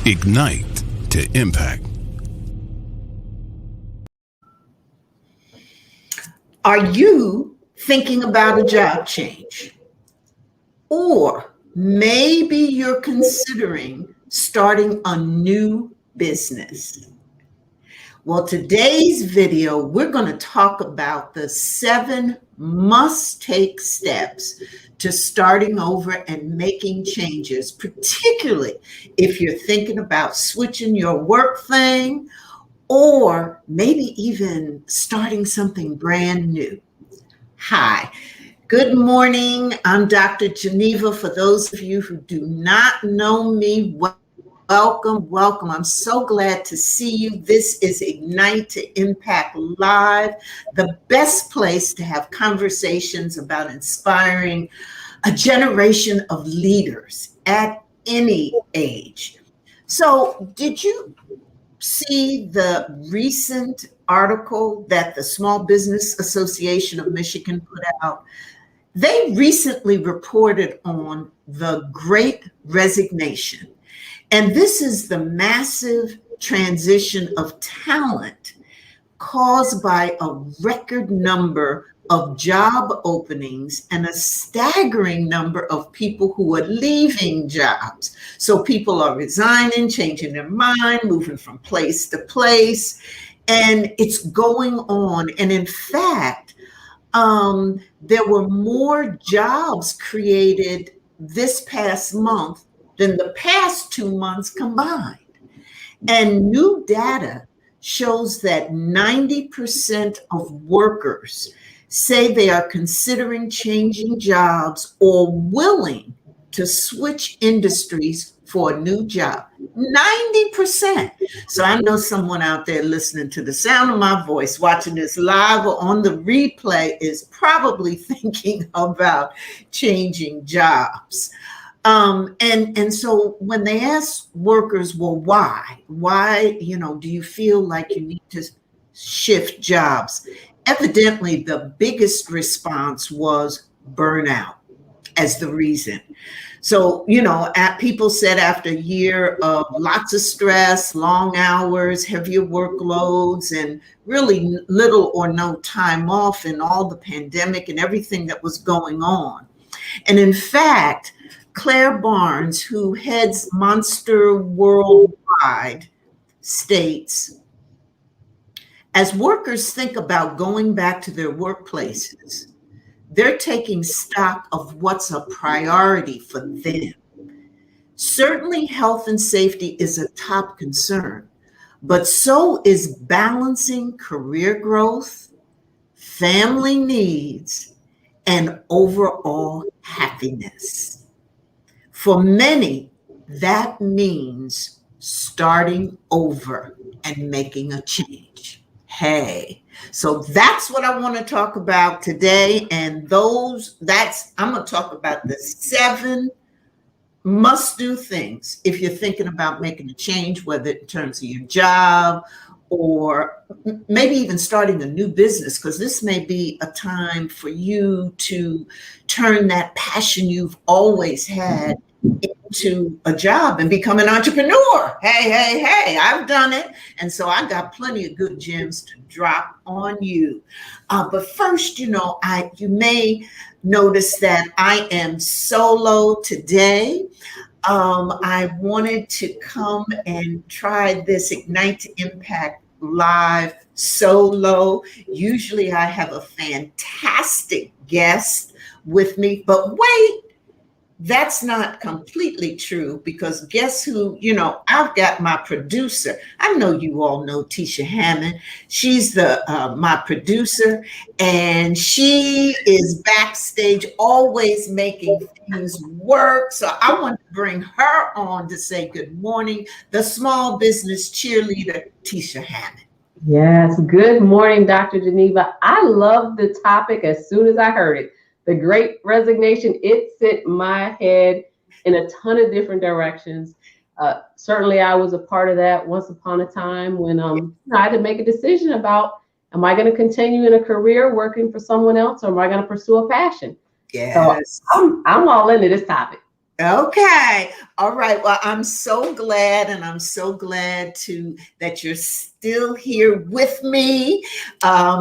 Ignite to impact. Are you thinking about a job change? Or maybe you're considering starting a new business. Well, today's video, we're going to talk about the 7 must-take steps to starting over and making changes, particularly if you're thinking about switching your work thing or maybe even starting something brand new. Hi. Good morning. I'm Dr. Geneva. For those of you who do not know me, welcome. I'm so glad to see you. This is Ignite to Impact Live, the best place to have conversations about inspiring a generation of leaders at any age. So, did you see the recent article that the Small Business Association of Michigan put out? They recently reported on the Great Resignation. And this is the massive transition of talent caused by a record number of job openings and a staggering number of people who are leaving jobs. So people are resigning, changing their mind, moving from place to place, and it's going on. And in fact, there were more jobs created this past month than the past 2 months combined. And new data shows that 90% of workers say they are considering changing jobs or willing to switch industries for a new job. 90%. So I know someone out there listening to the sound of my voice, watching this live or on the replay, is probably thinking about changing jobs. And so when they ask workers, well, why, do you feel like you need to shift jobs? Evidently, the biggest response was burnout as the reason. So, people said after a year of lots of stress, long hours, heavier workloads, and really little or no time off in all the pandemic and everything that was going on. And in fact, Claire Barnes, who heads Monster Worldwide, states, as workers think about going back to their workplaces, they're taking stock of what's a priority for them. Certainly, health and safety is a top concern, but so is balancing career growth, family needs, and overall happiness. For many, that means starting over and making a change. Hey, so that's what I want to talk about today. And I'm going to talk about the 7 must-do things if you're thinking about making a change, whether in terms of your job or maybe even starting a new business, because this may be a time for you to turn that passion you've always had into a job and become an entrepreneur. Hey, I've done it. And so I got plenty of good gems to drop on you. But first, you may notice that I am solo today. I wanted to come and try this Ignite to Impact Live solo. Usually I have a fantastic guest with me, but wait, that's not completely true, because guess who, I've got my producer. I know you all know Tisha Hammond. She's my producer, and she is backstage always making things work. So I want to bring her on to say good morning, the small business cheerleader, Tisha Hammond. Yes, good morning, Dr. Geneva. I love the topic as soon as I heard it. The Great Resignation, it sent my head in a ton of different directions. Certainly, I was a part of that once upon a time when I had to make a decision about, am I going to continue in a career working for someone else, or am I going to pursue a passion? Yes. So I'm all into this topic. Okay. All right. Well, I'm so glad, and I'm so glad that you're still here with me,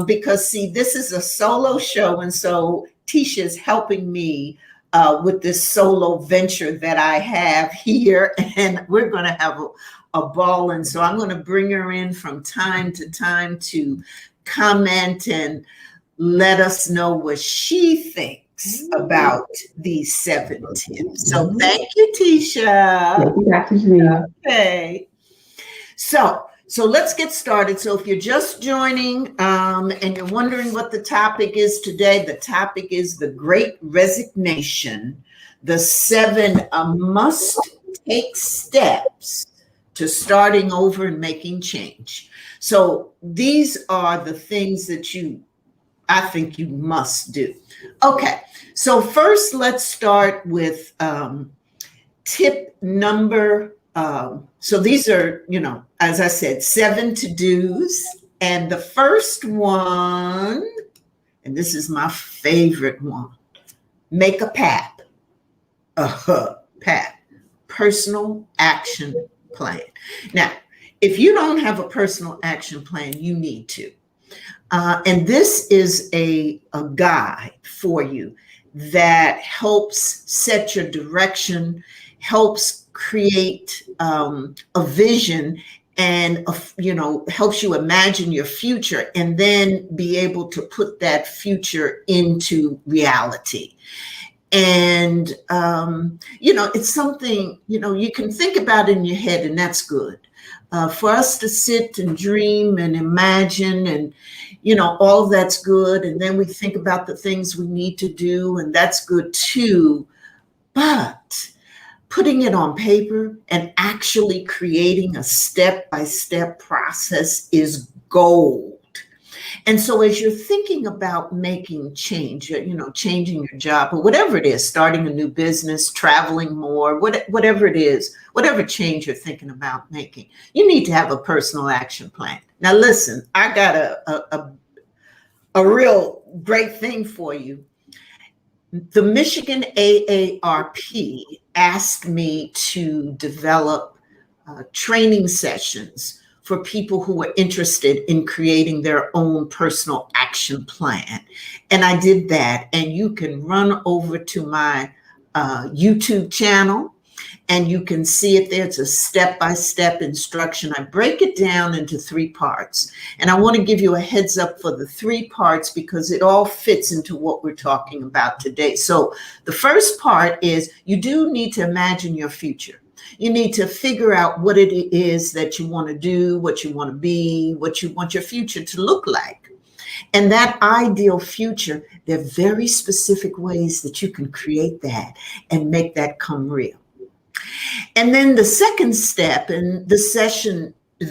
because see, this is a solo show, and so Tisha's helping me with this solo venture that I have here, and we're going to have a ball. And so I'm going to bring her in from time to time to comment and let us know what she thinks about these 7 tips. So thank you, Tisha. Thank you, Dr. Geneva. Okay. So let's get started. So if you're just joining and you're wondering what the topic is today, the topic is the Great Resignation, the 7 must-take steps to starting over and making change. So these are the things that I think you must do. Okay, so first let's start with tip number, so these are, as I said, 7 to-dos. And the first one, and this is my favorite one, make a PAP. PAP, personal action plan. Now, if you don't have a personal action plan, you need to. And this is a guide for you that helps set your direction, helps create a vision, and helps you imagine your future and then be able to put that future into reality. And it's something you can think about in your head, and that's good. For us to sit and dream and imagine, and all of that's good, and then we think about the things we need to do, and that's good too. But putting it on paper and actually creating a step-by-step process is gold. And so as you're thinking about making change, changing your job or whatever it is, starting a new business, traveling more, whatever it is, whatever change you're thinking about making, you need to have a personal action plan. Now, listen, I got a real great thing for you. The Michigan AARP asked me to develop training sessions for people who are interested in creating their own personal action plan. And I did that. And you can run over to my YouTube channel and you can see it there. It's a step-by-step instruction. I break it down into 3 parts. And I want to give you a heads up for the 3 parts because it all fits into what we're talking about today. So the first part is you do need to imagine your future. You need to figure out what it is that you want to do, what you want to be, what you want your future to look like. And that ideal future, there are very specific ways that you can create that and make that come real. And then the second step in the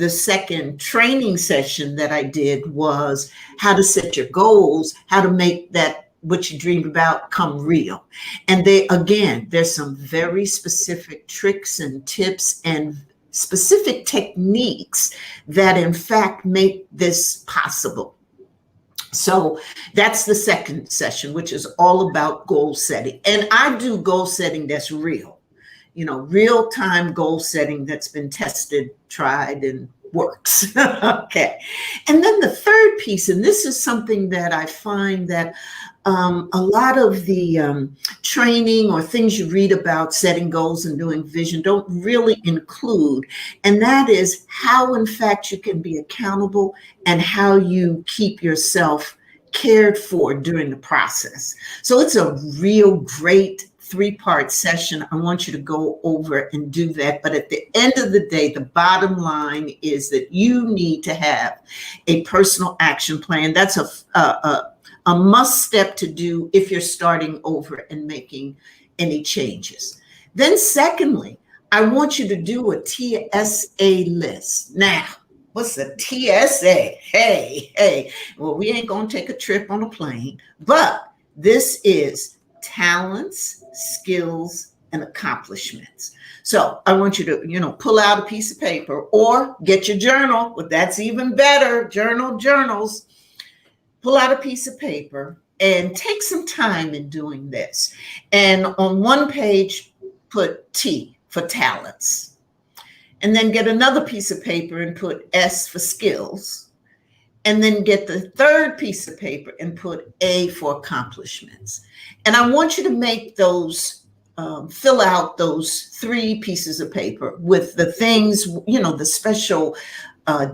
second training session that I did was how to set your goals, how to make that what you dreamed about come real. And there's some very specific tricks and tips and specific techniques that in fact make this possible. So that's the second session, which is all about goal setting. And I do goal setting that's real, real-time goal setting that's been tested, tried, and works. Okay. And then the third piece, and this is something that I find that a lot of the training or things you read about setting goals and doing vision don't really include, and that is how, in fact, you can be accountable and how you keep yourself cared for during the process. So it's a real great 3-part session. I want you to go over and do that. But at the end of the day, the bottom line is that you need to have a personal action plan. That's a must step to do if you're starting over and making any changes. Then secondly, I want you to do a TSA list. Now, what's a TSA? Hey, well, we ain't gonna take a trip on a plane, but this is talents, skills, and accomplishments. So I want you to, pull out a piece of paper or get your journal, but that's even better, journals. Pull out a piece of paper and take some time in doing this. And on one page, put T for talents. And then get another piece of paper and put S for skills. And then get the third piece of paper and put A for accomplishments. And I want you to make those, fill out those 3 pieces of paper with the things, the special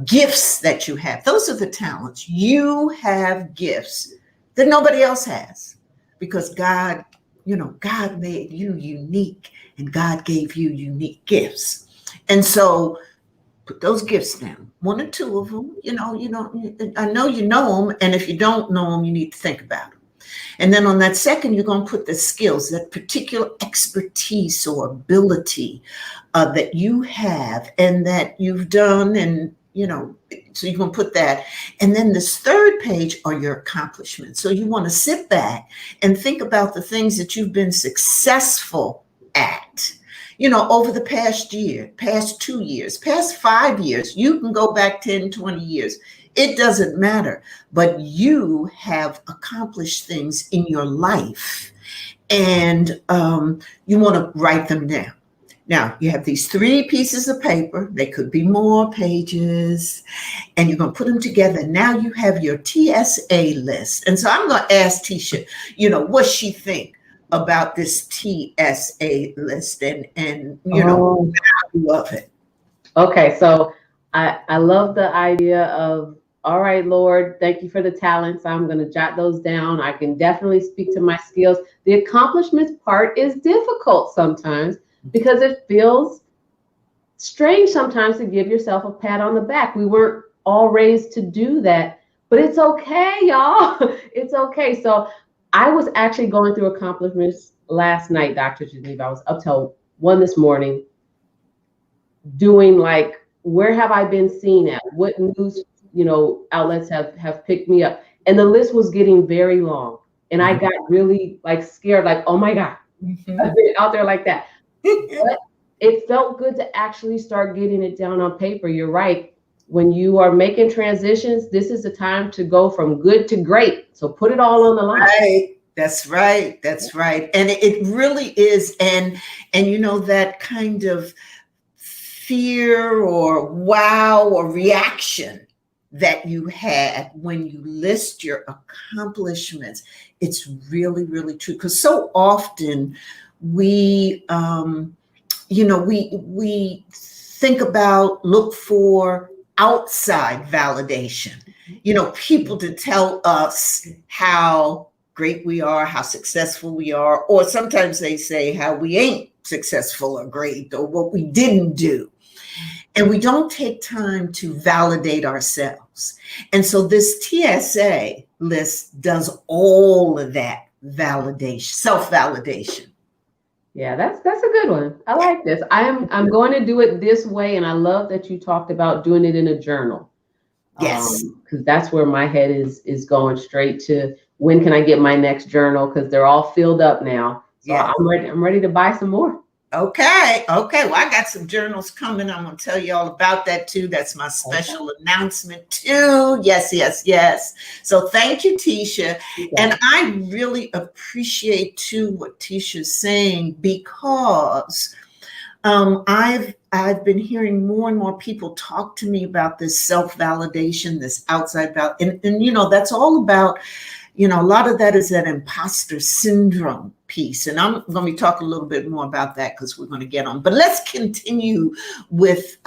gifts that you have. Those are the talents. You have gifts that nobody else has, because God made you unique, and God gave you unique gifts. And so put those gifts down, 1 or 2 of them. I know you know them, and if you don't know them, you need to think about them. And then on that second, you're going to put the skills, that particular expertise or ability that you have and that you've done, and so you're going to put that. And then this third page are your accomplishments. So you want to sit back and think about the things that you've been successful at, over the past year, past 2 years, past 5 years. You can go back 10, 20 years. It doesn't matter. But you have accomplished things in your life, and you want to write them down. Now, you have these 3 pieces of paper. They could be more pages, and you're going to put them together. Now you have your TSA list. And so I'm going to ask Tisha, what she think about this TSA list and the value of it. Okay, so I love the idea of, all right, Lord, thank you for the talents. I'm going to jot those down. I can definitely speak to my skills. The accomplishments part is difficult sometimes, because it feels strange sometimes to give yourself a pat on the back. We weren't all raised to do that, but it's okay, y'all. It's okay. So I was actually going through accomplishments last night, Dr. Geneva. I was up till 1 this morning doing where have I been seen at? What news, outlets have picked me up? And the list was getting very long. And I got really scared, oh my God, I've been out there like that. But it felt good to actually start getting it down on paper. You're right. When you are making transitions, this is the time to go from good to great. So put it all on the line. Right. That's right. That's right. And it really is. And that kind of fear or wow or reaction that you had when you list your accomplishments, it's really, really true. Because so often we think about, look for outside validation, people to tell us how great we are, how successful we are, or sometimes they say how we ain't successful or great, or what we didn't do. And we don't take time to validate ourselves. And so this TSA list does all of that validation, self-validation. Yeah, that's a good one. I like this. I'm going to do it this way, and I love that you talked about doing it in a journal. Yes, because that's where my head is going straight to, when can I get my next journal? Because they're all filled up now. So yeah. I'm ready to buy some more. Okay. Well, I got some journals coming. I'm going to tell you all about that too. That's my special announcement too. Yes. So thank you, Tisha. And I really appreciate too what Tisha's saying, because I've been hearing more and more people talk to me about this self-validation, this outside validation, and that's all about, a lot of that is that imposter syndrome piece. And I'm going to be talking a little bit more about that because we're going to get on. But let's continue with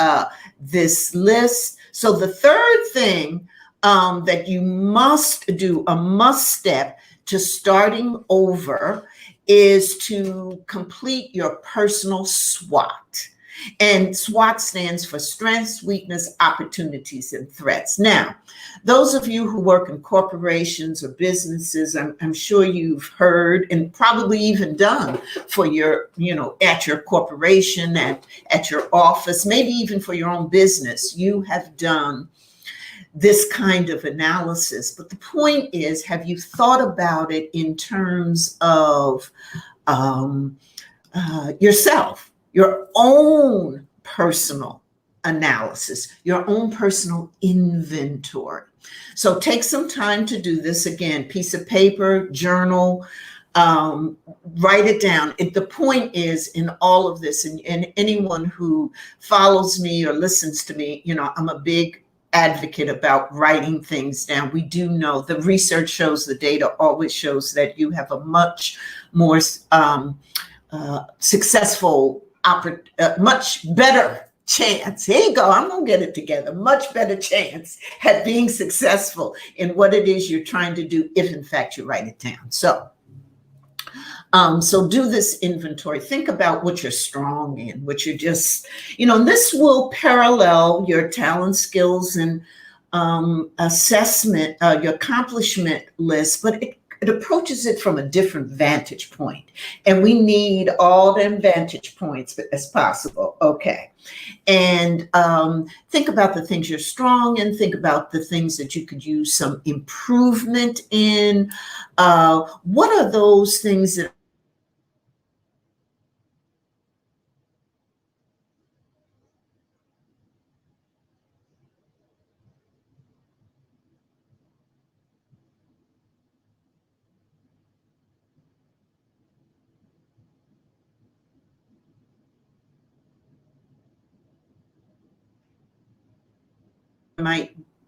this list. So the third thing that you must do, a must step to starting over, is to complete your personal SWOT. And SWOT stands for strengths, weakness, opportunities, and threats. Now, those of you who work in corporations or businesses, I'm sure you've heard and probably even done for your, at your corporation, at your office, maybe even for your own business, you have done this kind of analysis. But the point is, have you thought about it in terms of yourself? Your own personal analysis, your own personal inventory. So take some time to do this. Again, piece of paper, journal, Write it down. The point is in all of this, and anyone who follows me or listens to me, I'm a big advocate about writing things down. We do know the research shows, the data always shows that you have a much more successful, much better chance. Here you go. I'm going to get it together. Much better chance at being successful in what it is you're trying to do if in fact you write it down. So do this inventory. Think about what you're strong in, what you're just, this will parallel your talent, skills, and assessment, your accomplishment list, but it approaches it from a different vantage point. And we need all the vantage points as possible. Okay. And think about the things you're strong in. Think about the things that you could use some improvement in. What are those things that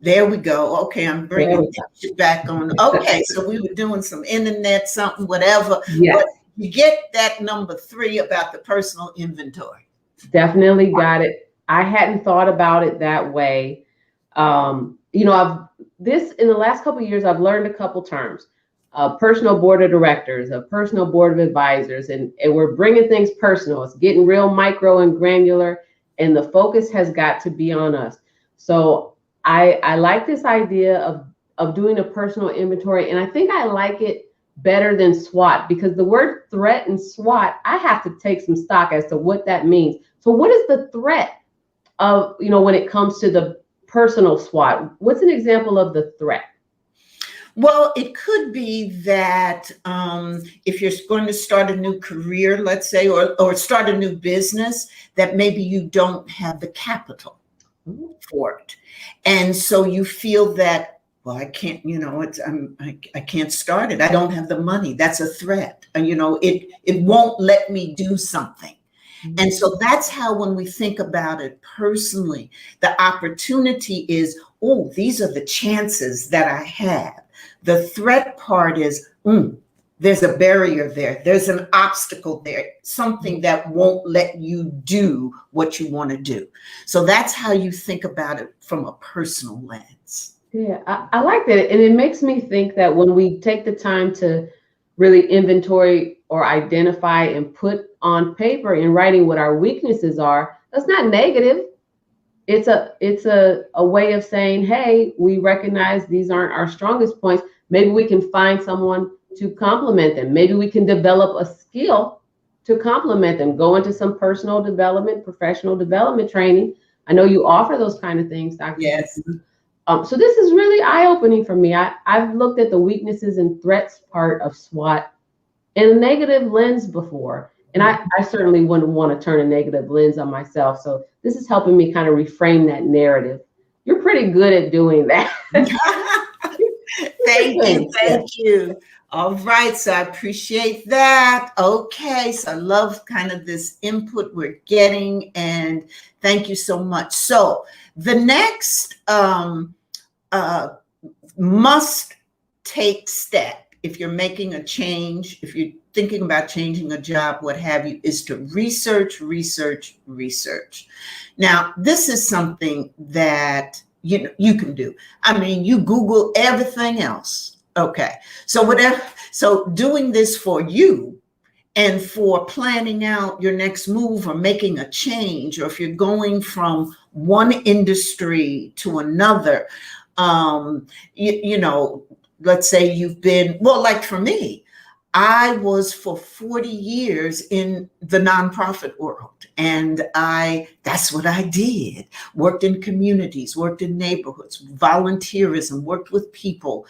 there we go. Okay, I'm bringing it back on. Okay, so we were doing some internet, something, whatever. Yes. But you get that number 3 about the personal inventory. Definitely got it. I hadn't thought about it that way. In the last couple of years, I've learned a couple terms. A personal board of directors, a personal board of advisors, and we're bringing things personal. It's getting real micro and granular, and the focus has got to be on us. So I like this idea of doing a personal inventory, and I think I like it better than SWOT, because the word threat and SWOT, I have to take some stock as to what that means. So what is the threat of, when it comes to the personal SWOT? What's an example of the threat? Well, it could be that if you're going to start a new career, let's say, or start a new business, that maybe you don't have the capital for it. And so you feel that, well, I can't, I can't start it. I don't have the money. That's a threat. And, it won't let me do something. And so that's how, when we think about it personally, the opportunity is, oh, these are the chances that I have. The threat part is, there's a barrier there. There's an obstacle there, something that won't let you do what you want to do. So that's how you think about it from a personal lens. Yeah, I like that. And it makes me think that when we take the time to really inventory or identify and put on paper in writing what our weaknesses are, that's not negative. It's a way of saying, hey, we recognize these aren't our strongest points. Maybe we can find someone to complement them. Maybe we can develop a skill to complement them. Go into some personal development, professional development training. I know you offer those kind of things, Dr. Yes. So this is really eye-opening for me. I've looked at the weaknesses and threats part of SWOT in a negative lens before. And I certainly wouldn't want to turn a negative lens on myself. So this is helping me kind of reframe that narrative. You're pretty good at doing that. Thank you. All right, so I appreciate that. Okay, so I love kind of this input we're getting, and thank you so much. So the next must take step, if you're making a change, if you're thinking about changing a job, what have you, is to research. Now, this is something that you can do. I mean, you Google everything else. Okay, so doing this for you and for planning out your next move or making a change, or if you're going from one industry to another, let's say you've been, well, like for me, I was for 40 years in the nonprofit world, and that's what I did. Worked in communities, worked in neighborhoods, volunteerism, worked with people,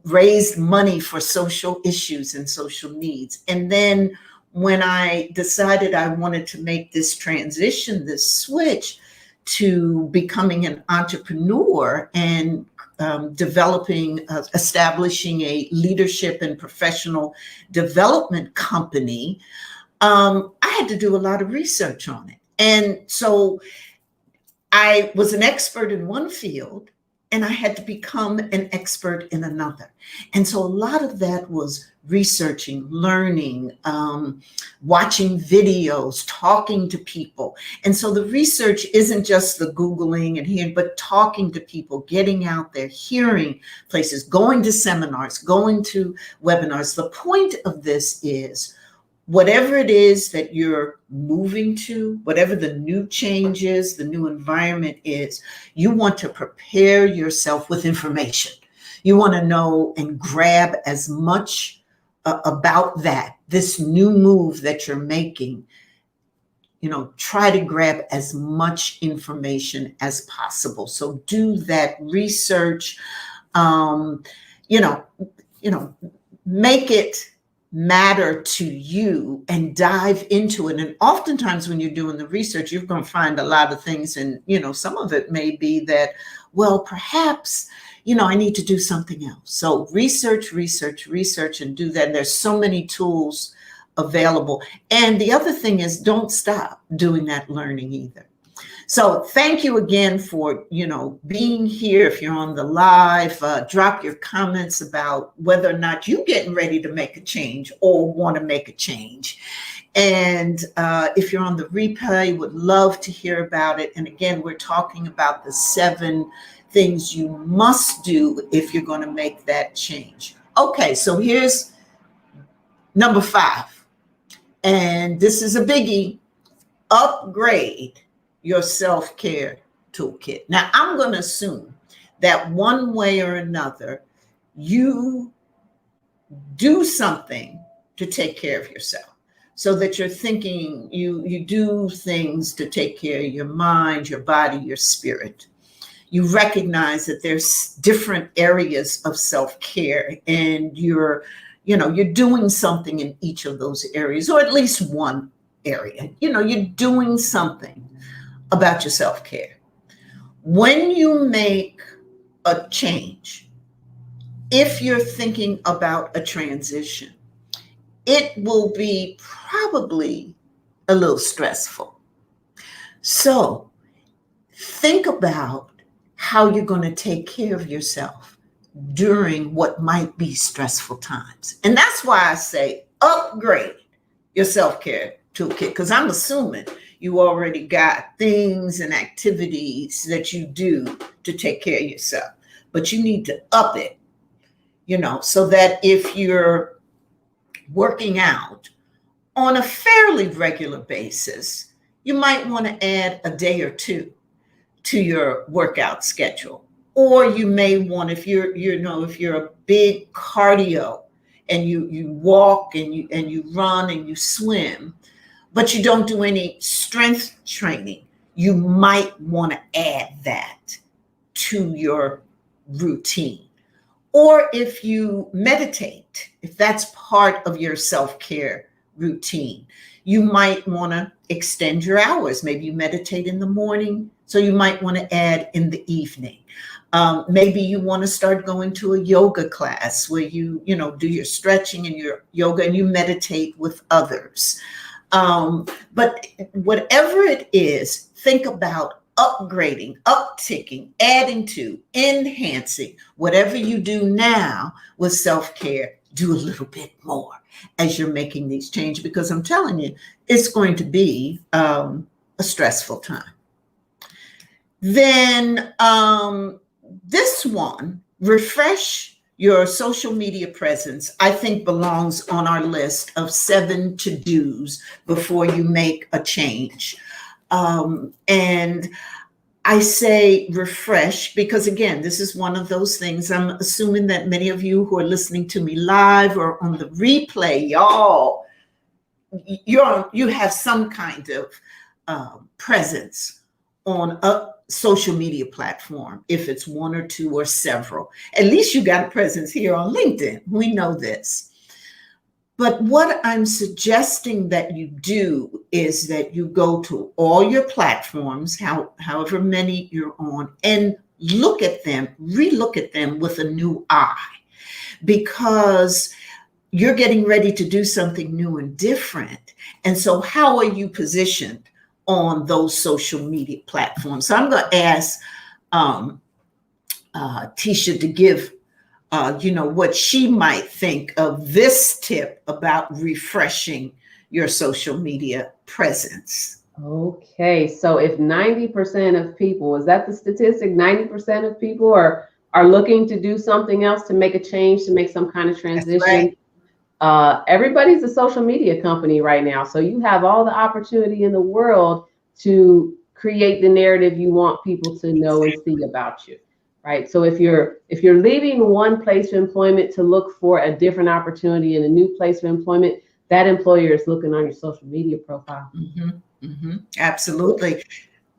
raised money for social issues and social needs. And then when I decided I wanted to make this transition, this switch to becoming an entrepreneur and establishing a leadership and professional development company, I had to do a lot of research on it. And so I was an expert in one field, and I had to become an expert in another. And so a lot of that was researching, learning, watching videos, talking to people. And so the research isn't just the Googling and hearing, but talking to people, getting out there, hearing places, going to seminars, going to webinars. The point of this is, whatever it is that you're moving to, whatever the new change is, the new environment is, you want to prepare yourself with information. You want to know and grab as much about that, this new move that you're making. Try to grab as much information as possible. So do that research, make it matter to you and dive into it. And oftentimes when you're doing the research, you're going to find a lot of things. And, some of it may be that, well, perhaps, I need to do something else. So research, and do that. And there's so many tools available. And the other thing is, don't stop doing that learning either. So thank you again for, being here. If you're on the live, drop your comments about whether or not you're getting ready to make a change or want to make a change. And if you're on the replay, would love to hear about it. And again, we're talking about the 7 things you must do if you're going to make that change. Okay, so here's number 5. And this is a biggie. Upgrade your self-care toolkit. Now, I'm going to assume that one way or another, you do something to take care of yourself, so that you're thinking, you do things to take care of your mind, your body, your spirit. You recognize that there's different areas of self-care, and you're doing something in each of those areas, or at least one area. You're doing something about your self-care. When you make a change, if you're thinking about a transition, it will be probably a little stressful. So think about how you're going to take care of yourself during what might be stressful times. And that's why I say upgrade your self-care toolkit, because I'm assuming you already got things and activities that you do to take care of yourself, but you need to up it, so that if you're working out on a fairly regular basis, you might want to add a day or 2 to your workout schedule. Or you may want, if you're a big cardio and you walk and you run and you swim, but you don't do any strength training, you might want to add that to your routine. Or if you meditate, if that's part of your self-care routine, you might want to extend your hours. Maybe you meditate in the morning, so you might want to add in the evening. Maybe you want to start going to a yoga class where you do your stretching and your yoga and you meditate with others. But whatever it is, think about upgrading, upticking, adding to, enhancing whatever you do now with self-care. Do a little bit more as you're making these changes, because I'm telling you, it's going to be a stressful time. Then this one, refresh your social media presence, I think belongs on our list of 7 to-dos before you make a change. And I say refresh because, again, this is one of those things. I'm assuming that many of you who are listening to me live or on the replay, you have some kind of presence on a social media platform, if it's 1 or 2 or several. At least you got a presence here on LinkedIn. We know this. But what I'm suggesting that you do is that you go to all your platforms, however many you're on, and look at them, relook at them with a new eye, because you're getting ready to do something new and different. And so how are you positioned on those social media platforms? So I'm going to ask Tisha to give what she might think of this tip about refreshing your social media presence. Okay, so if 90% of people, is that the statistic? 90% of people are looking to do something else, to make a change, to make some kind of transition. That's right. Everybody's a social media company right now, so you have all the opportunity in the world to create the narrative you want people to know and see about you. Right. So if you're leaving one place of employment to look for a different opportunity in a new place of employment, that employer is looking on your social media profile. Absolutely.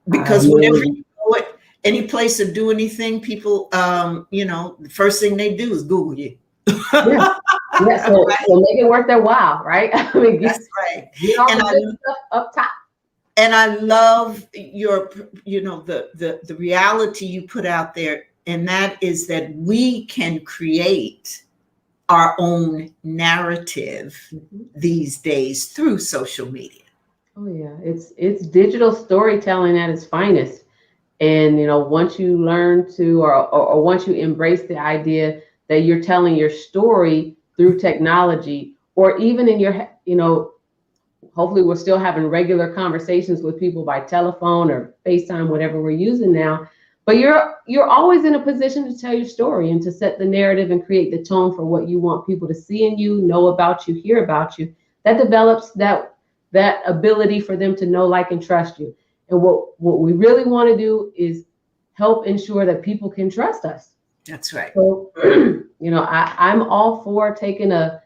Because whenever you go at any place or do anything, people, the first thing they do is Google you. Yeah. So make it worth their while, right? I mean, that's right. Get all the good stuff up top. And I love your, the reality you put out there. And that is that we can create our own narrative these days through social media. Oh yeah, it's digital storytelling at its finest. And once you learn to, or once you embrace the idea that you're telling your story through technology, or even in your, hopefully we're still having regular conversations with people by telephone or FaceTime, whatever we're using now. But you're always in a position to tell your story and to set the narrative and create the tone for what you want people to see in you, know about you, hear about you. That develops that ability for them to know, like, and trust you. And what we really want to do is help ensure that people can trust us. That's right. So, I'm all for taking a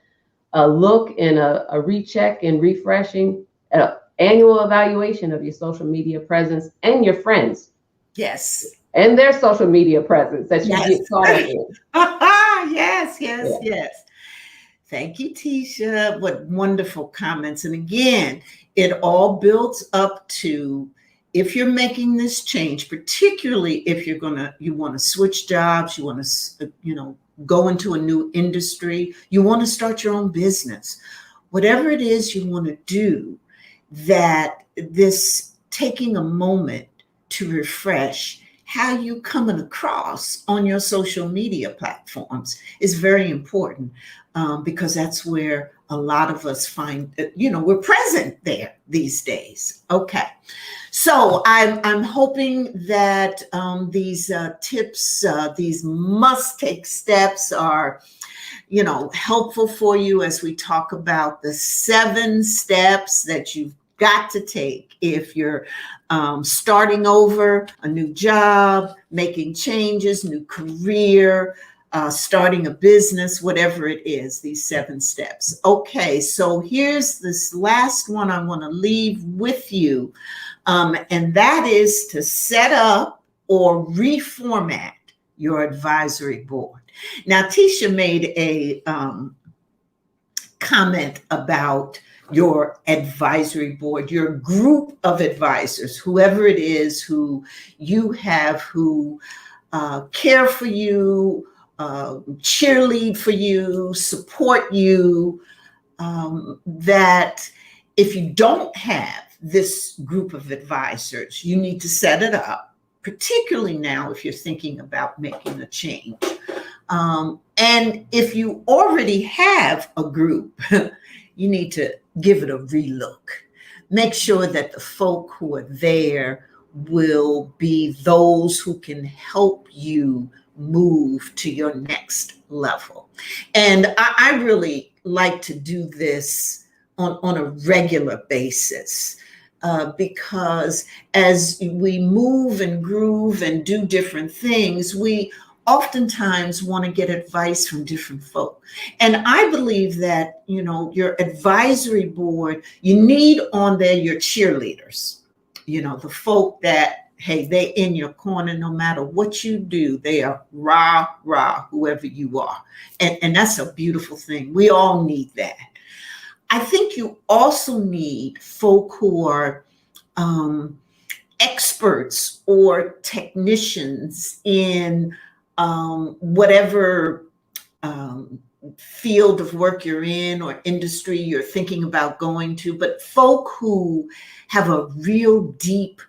look and a recheck and refreshing, annual evaluation of your social media presence and your friends. Yes. And their social media presence that you get caught up in. Yes. Thank you, Tisha. What wonderful comments. And again, it all builds up to, if you're making this change, particularly if you want to switch jobs, you want to, go into a new industry, you want to start your own business, whatever it is you want to do, that this taking a moment to refresh how you coming across on your social media platforms is very important, because that's where a lot of us find that, we're present there these days. Okay. So I'm hoping that these tips, these must-take steps are, helpful for you as we talk about the 7 steps that you've got to take if you're starting over a new job, making changes, new career, starting a business, whatever it is, these 7 steps. Okay, so here's this last one I want to leave with you, and that is to set up or reformat your advisory board. Now, Tisha made a comment about your advisory board, your group of advisors, whoever it is who you have, who care for you, cheerlead for you, support you, that if you don't have this group of advisors, you need to set it up, particularly now if you're thinking about making a change. And if you already have a group, you need to give it a relook. Make sure that the folk who are there will be those who can help you move to your next level. And I really like to do this on a regular basis, because as we move and groove and do different things, we oftentimes want to get advice from different folk. And I believe that, your advisory board, you need on there your cheerleaders, the folk that, hey, they in your corner no matter what you do. They are rah, whoever you are. And that's a beautiful thing. We all need that. I think you also need folk who are experts or technicians in whatever field of work you're in or industry you're thinking about going to, but folk who have a real deep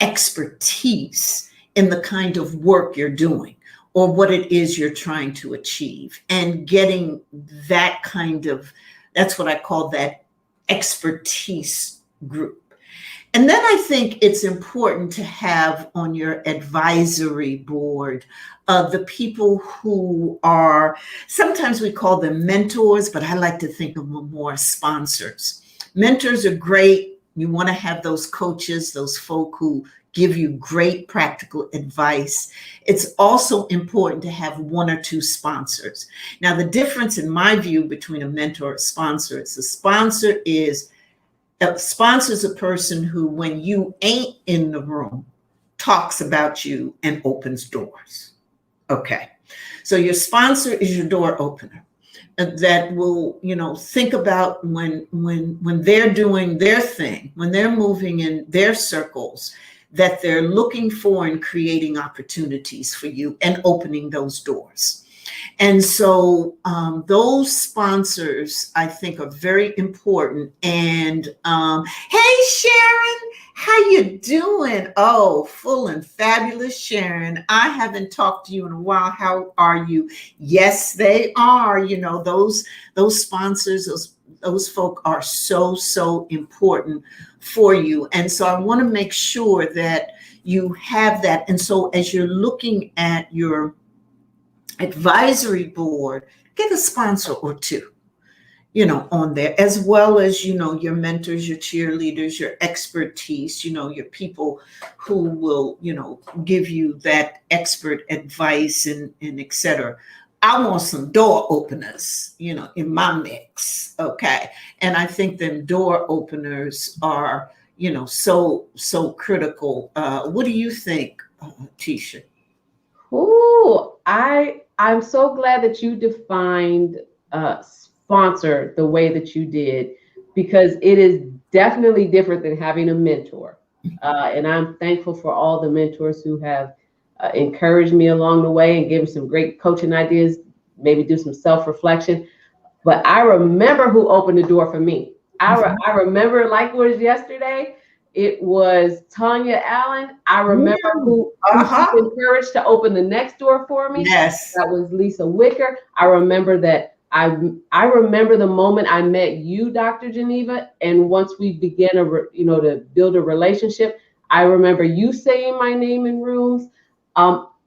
expertise in the kind of work you're doing or what it is you're trying to achieve, and getting that kind of, that's what I call that expertise group. And then I think it's important to have on your advisory board the people who are, sometimes we call them mentors, but I like to think of them more as sponsors. Mentors are great. You want to have those coaches, those folk who give you great practical advice. It's also important to have one or two sponsors. Now, the difference in my view between a mentor and a sponsor is a sponsor is a person who, when you ain't in the room, talks about you and opens doors. Okay. So your sponsor is your door opener that will, think about when they're doing their thing, when they're moving in their circles, that they're looking for and creating opportunities for you and opening those doors. And so those sponsors, I think, are very important. And hey, Sharon, how you doing? Oh, full and fabulous, Sharon. I haven't talked to you in a while. How are you? Yes, they are. Those sponsors, those folk are so important for you. And so I want to make sure that you have that. And so as you're looking at your advisory board, get a sponsor or two, on there, as well as, your mentors, your cheerleaders, your expertise, your people who will, give you that expert advice and et cetera. I want some door openers, in my mix. Okay. And I think them door openers are, so critical. What do you think, Tisha? Oh, I'm so glad that you defined sponsor the way that you did, because it is definitely different than having a mentor. And I'm thankful for all the mentors who have encouraged me along the way and given some great coaching ideas, maybe do some self-reflection. But I remember who opened the door for me. I remember like it was yesterday. It was Tanya Allen. I remember who was encouraged to open the next door for me. Yes. That was Lisa Wicker. I remember that. I remember the moment I met you, Dr. Geneva, and once we began to build a relationship, I remember you saying my name in rooms.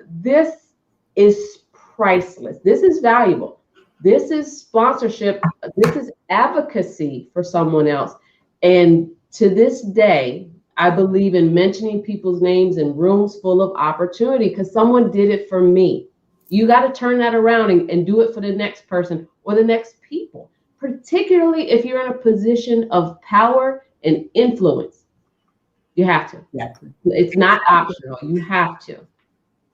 This is priceless. This is valuable. This is sponsorship. This is advocacy for someone else. And to this day, I believe in mentioning people's names in rooms full of opportunity because someone did it for me. You got to turn that around and do it for the next person or the next people, particularly if you're in a position of power and influence. You have to. Exactly. It's not optional. You have to.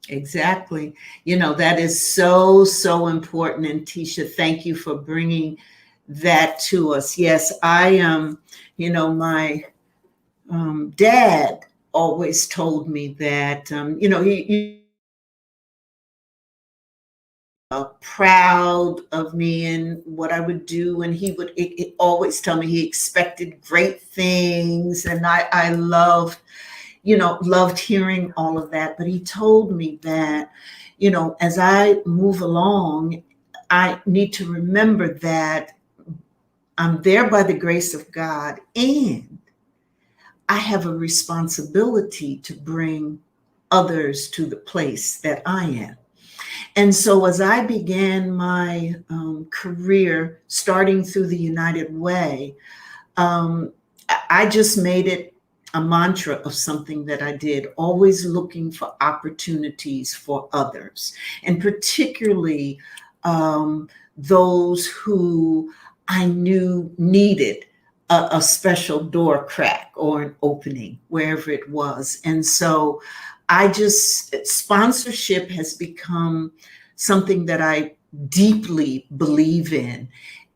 Exactly. That is so important. And Tisha, thank you for bringing that to us. Yes, I am, my dad always told me that, he proud of me and what I would do. And he would always tell me he expected great things. And I loved hearing all of that. But he told me that, as I move along, I need to remember that I'm there by the grace of God, and I have a responsibility to bring others to the place that I am. And so as I began my career, starting through the United Way, I just made it a mantra of something that I did, always looking for opportunities for others, and particularly those who I knew needed a special door crack or an opening, wherever it was. And so sponsorship has become something that I deeply believe in.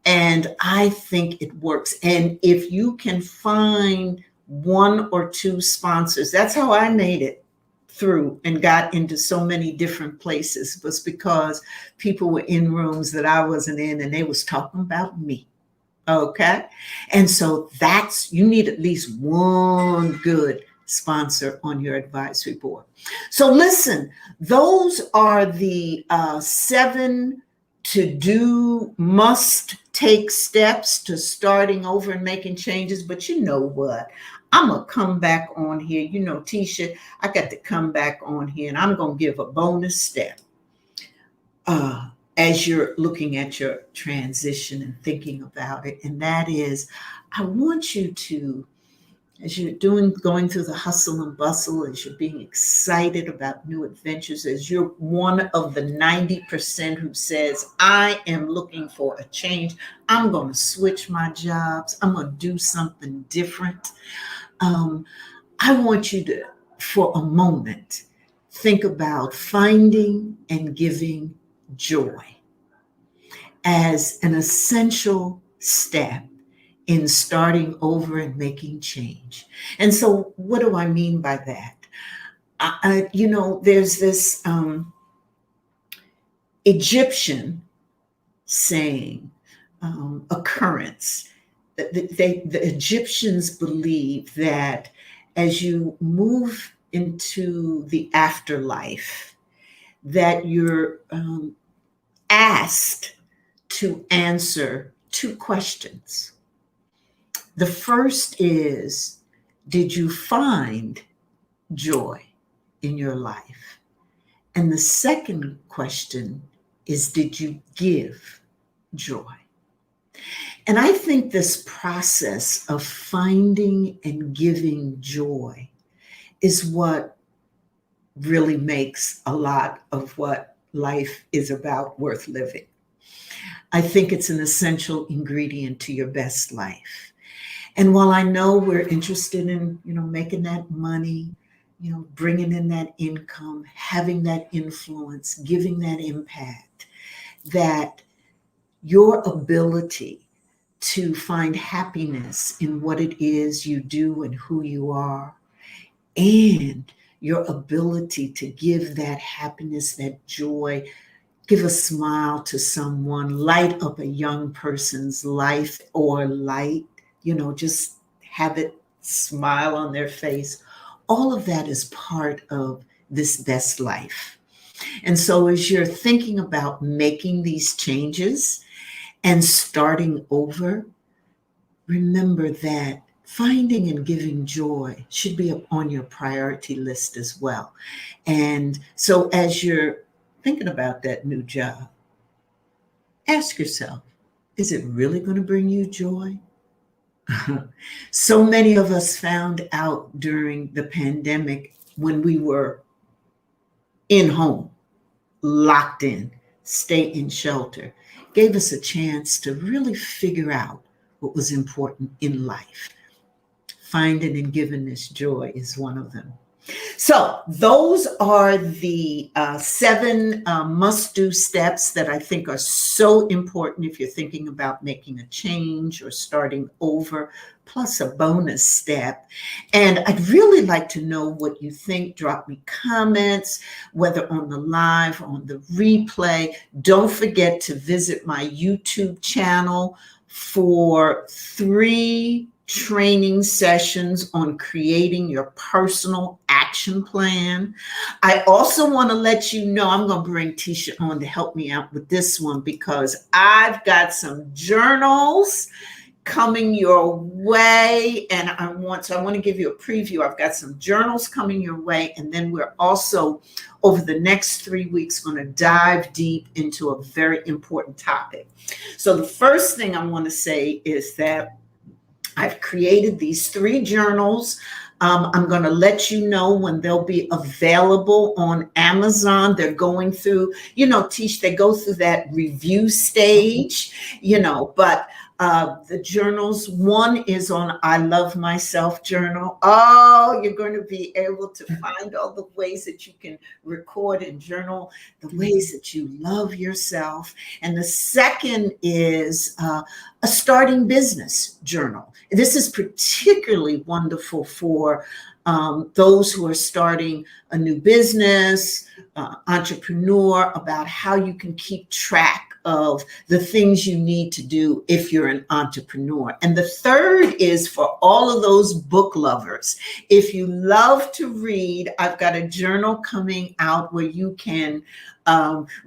And I think it works. And if you can find one or two sponsors, that's how I made it through and got into so many different places, was because people were in rooms that I wasn't in and they was talking about me. Okay. And so you need at least one good sponsor on your advisory board. So listen, those are the 7 to-do, must-take steps to starting over and making changes. But you know what? I'm going to come back on here. You know, Tisha, I got to come back on here and I'm going to give a bonus step as you're looking at your transition and thinking about it. And that is, I want you to, as you're going through the hustle and bustle, as you're being excited about new adventures, as you're one of the 90% who says, I am looking for a change. I'm going to switch my jobs. I'm going to do something different. I want you to, for a moment, think about finding and giving joy as an essential step in starting over and making change. And so what do I mean by that? There's this Egyptian saying, occurrence. The Egyptians believe that as you move into the afterlife, that you're asked to answer 2 questions. The first is, did you find joy in your life? And the second question is, did you give joy? And I think this process of finding and giving joy is what really makes a lot of what life is about worth living. I think it's an essential ingredient to your best life. And while I know we're interested in, making that money, bringing in that income, having that influence, giving that impact, that your ability to find happiness in what it is you do and who you are, and your ability to give that happiness, that joy, give a smile to someone, light up a young person's life, or just have it smile on their face. All of that is part of this best life. And so as you're thinking about making these changes and starting over, remember that finding and giving joy should be on your priority list as well. And so as you're thinking about that new job, ask yourself, is it really going to bring you joy? So many of us found out during the pandemic, when we were in home, locked in, stay in shelter, gave us a chance to really figure out what was important in life. Finding and giving this joy is one of them. So those are the 7 must-do steps that I think are so important if you're thinking about making a change or starting over, plus a bonus step. And I'd really like to know what you think. Drop me comments, whether on the live, on the replay. Don't forget to visit my YouTube channel for 3 training sessions on creating your personal action plan. I also want to let you know, I'm going to bring Tisha on to help me out with this one, because I've got some journals coming your way, and I want to give you a preview. I've got some journals coming your way, and then we're also over the next 3 weeks going to dive deep into a very important topic. So the first thing I want to say is that I've created these 3 journals. I'm going to let you know when they'll be available on Amazon. They're going through, Tish, they go through that review stage, but The journals, one is on I Love Myself journal. Oh, you're going to be able to find all the ways that you can record and journal, the ways that you love yourself. And the second is a starting business journal. This is particularly wonderful for those who are starting a new business, entrepreneur, about how you can keep track of the things you need to do if you're an entrepreneur. And the third is for all of those book lovers. If you love to read, I've got a journal coming out where you can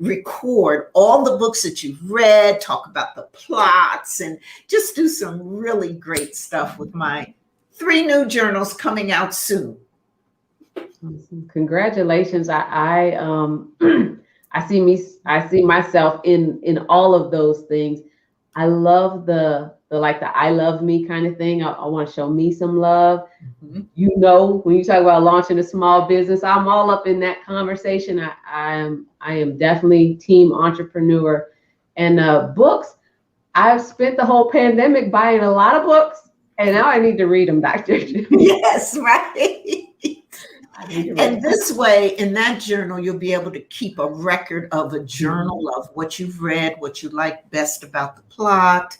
record all the books that you've read, talk about the plots, and just do some really great stuff with my 3 new journals coming out soon. Congratulations. I see myself in all of those things. I love the I love me kind of thing. I want to show me some love. Mm-hmm. You know, when you talk about launching a small business, I'm all up in that conversation. I am definitely team entrepreneur. And books, I've spent the whole pandemic buying a lot of books, and now I need to read them, Dr. Yes, right. And this way, in that journal, you'll be able to keep a record of a journal of what you've read, what you like best about the plot,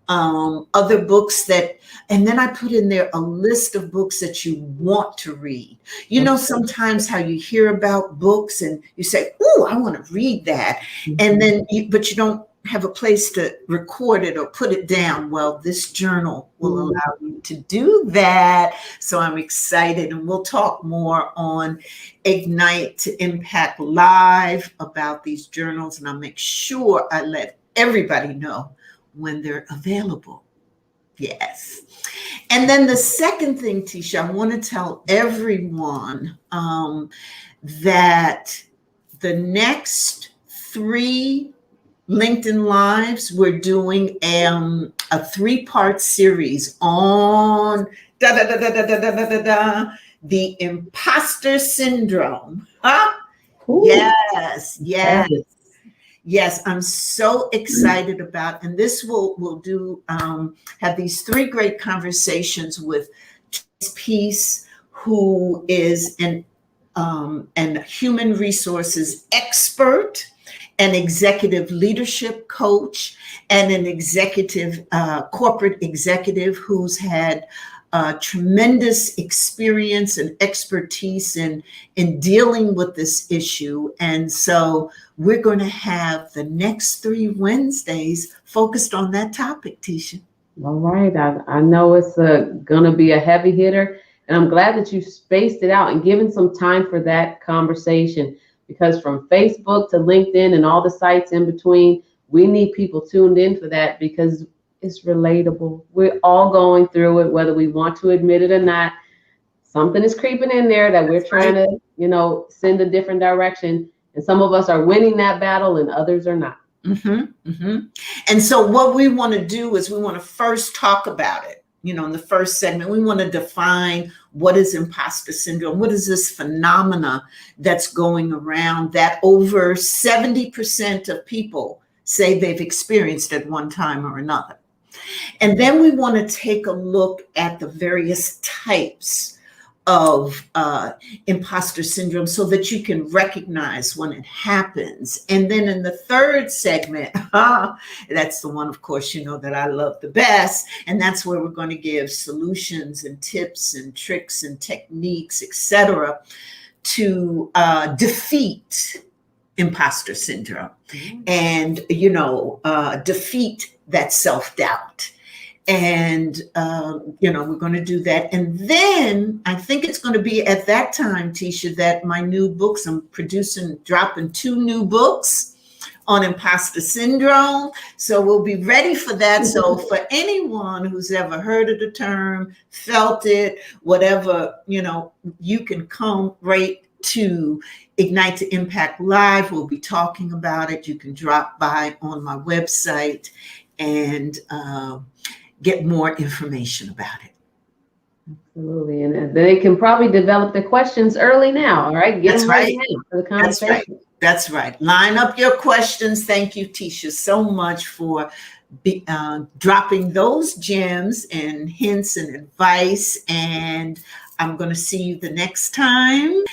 other books that, and then I put in there a list of books that you want to read. You know, sometimes how you hear about books and you say, "Oh, I want to read that," and then but you don't have a place to record it or put it down. Well, this journal will allow you to do that. So I'm excited, and we'll talk more on Ignite to Impact Live about these journals, and I'll make sure I let everybody know when they're available. Yes. And then the second thing, Tisha, I want to tell everyone that the next 3 LinkedIn Lives, we're doing a 3-part series on the imposter syndrome. Huh? Yes, I'm so excited about, and this we'll do have these 3 great conversations with Peace, who is an human resources expert, an executive leadership coach, and an executive, corporate executive who's had tremendous experience and expertise in dealing with this issue. And so we're going to have the next 3 Wednesdays focused on that topic, Tisha. All right. I know it's going to be a heavy hitter, and I'm glad that you spaced it out and given some time for that conversation. Because from Facebook to LinkedIn and all the sites in between, we need people tuned in for that because it's relatable. We're all going through it, whether we want to admit it or not. Something is creeping in there that we're trying to, send a different direction. And some of us are winning that battle and others are not. Mm-hmm, mm-hmm. And so what we want to do is we want to first talk about it. In the first segment, we want to define what is imposter syndrome. What is this phenomena that's going around that over 70% of people say they've experienced at one time or another? And then we want to take a look at the various types of imposter syndrome so that you can recognize when it happens. And then in the third segment, that's the one, of course, that I love the best. And that's where we're going to give solutions and tips and tricks and techniques, etc., to defeat imposter syndrome and, defeat that self-doubt. And, we're going to do that. And then I think it's going to be at that time, Tisha, that my new books, I'm dropping 2 new books on imposter syndrome. So we'll be ready for that. So for anyone who's ever heard of the term, felt it, whatever, you can come right to Ignite to Impact Live. We'll be talking about it. You can drop by on my website and get more information about it. Absolutely. And they can probably develop the questions early now. All right. That's right. For the conversation. That's right. Line up your questions. Thank you, Tisha, so much for dropping those gems and hints and advice. And I'm going to see you the next time.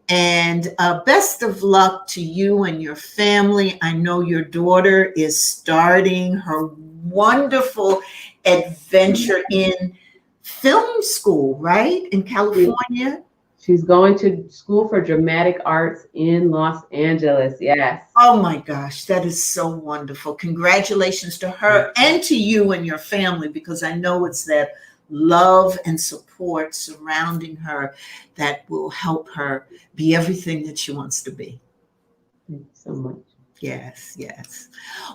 And best of luck to you and your family. I know your daughter is starting her wonderful adventure in film school, right? In California. She's going to school for dramatic arts in Los Angeles. Yes. Oh my gosh, that is so wonderful. Congratulations to her and to you and your family, because I know it's that love and support surrounding her that will help her be everything that she wants to be. Thank you so much. Yes, yes.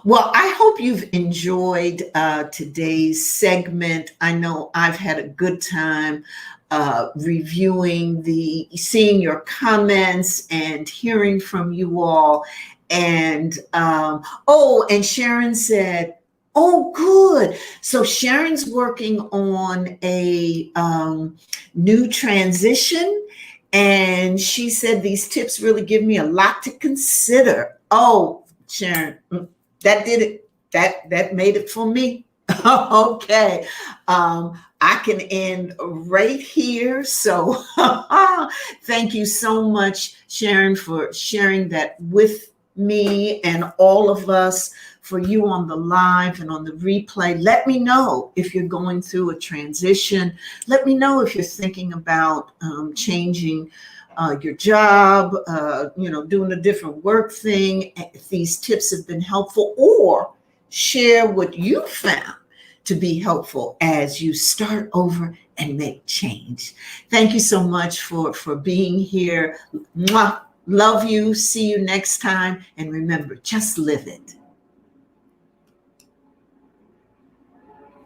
Well, I hope you've enjoyed today's segment. I know I've had a good time seeing your comments and hearing from you all. And and Sharon said, oh, good. So Sharon's working on a new transition. And she said, these tips really give me a lot to consider. Oh, Sharon, that did it. That made it for me. Okay. I can end right here. So thank you so much, Sharon, for sharing that with me and all of us. For you on the live and on the replay, let me know if you're going through a transition. Let me know if you're thinking about changing your job, doing a different work thing. If these tips have been helpful, or share what you found to be helpful as you start over and make change. Thank you so much for being here. Mwah. Love you. See you next time. And remember, just live it.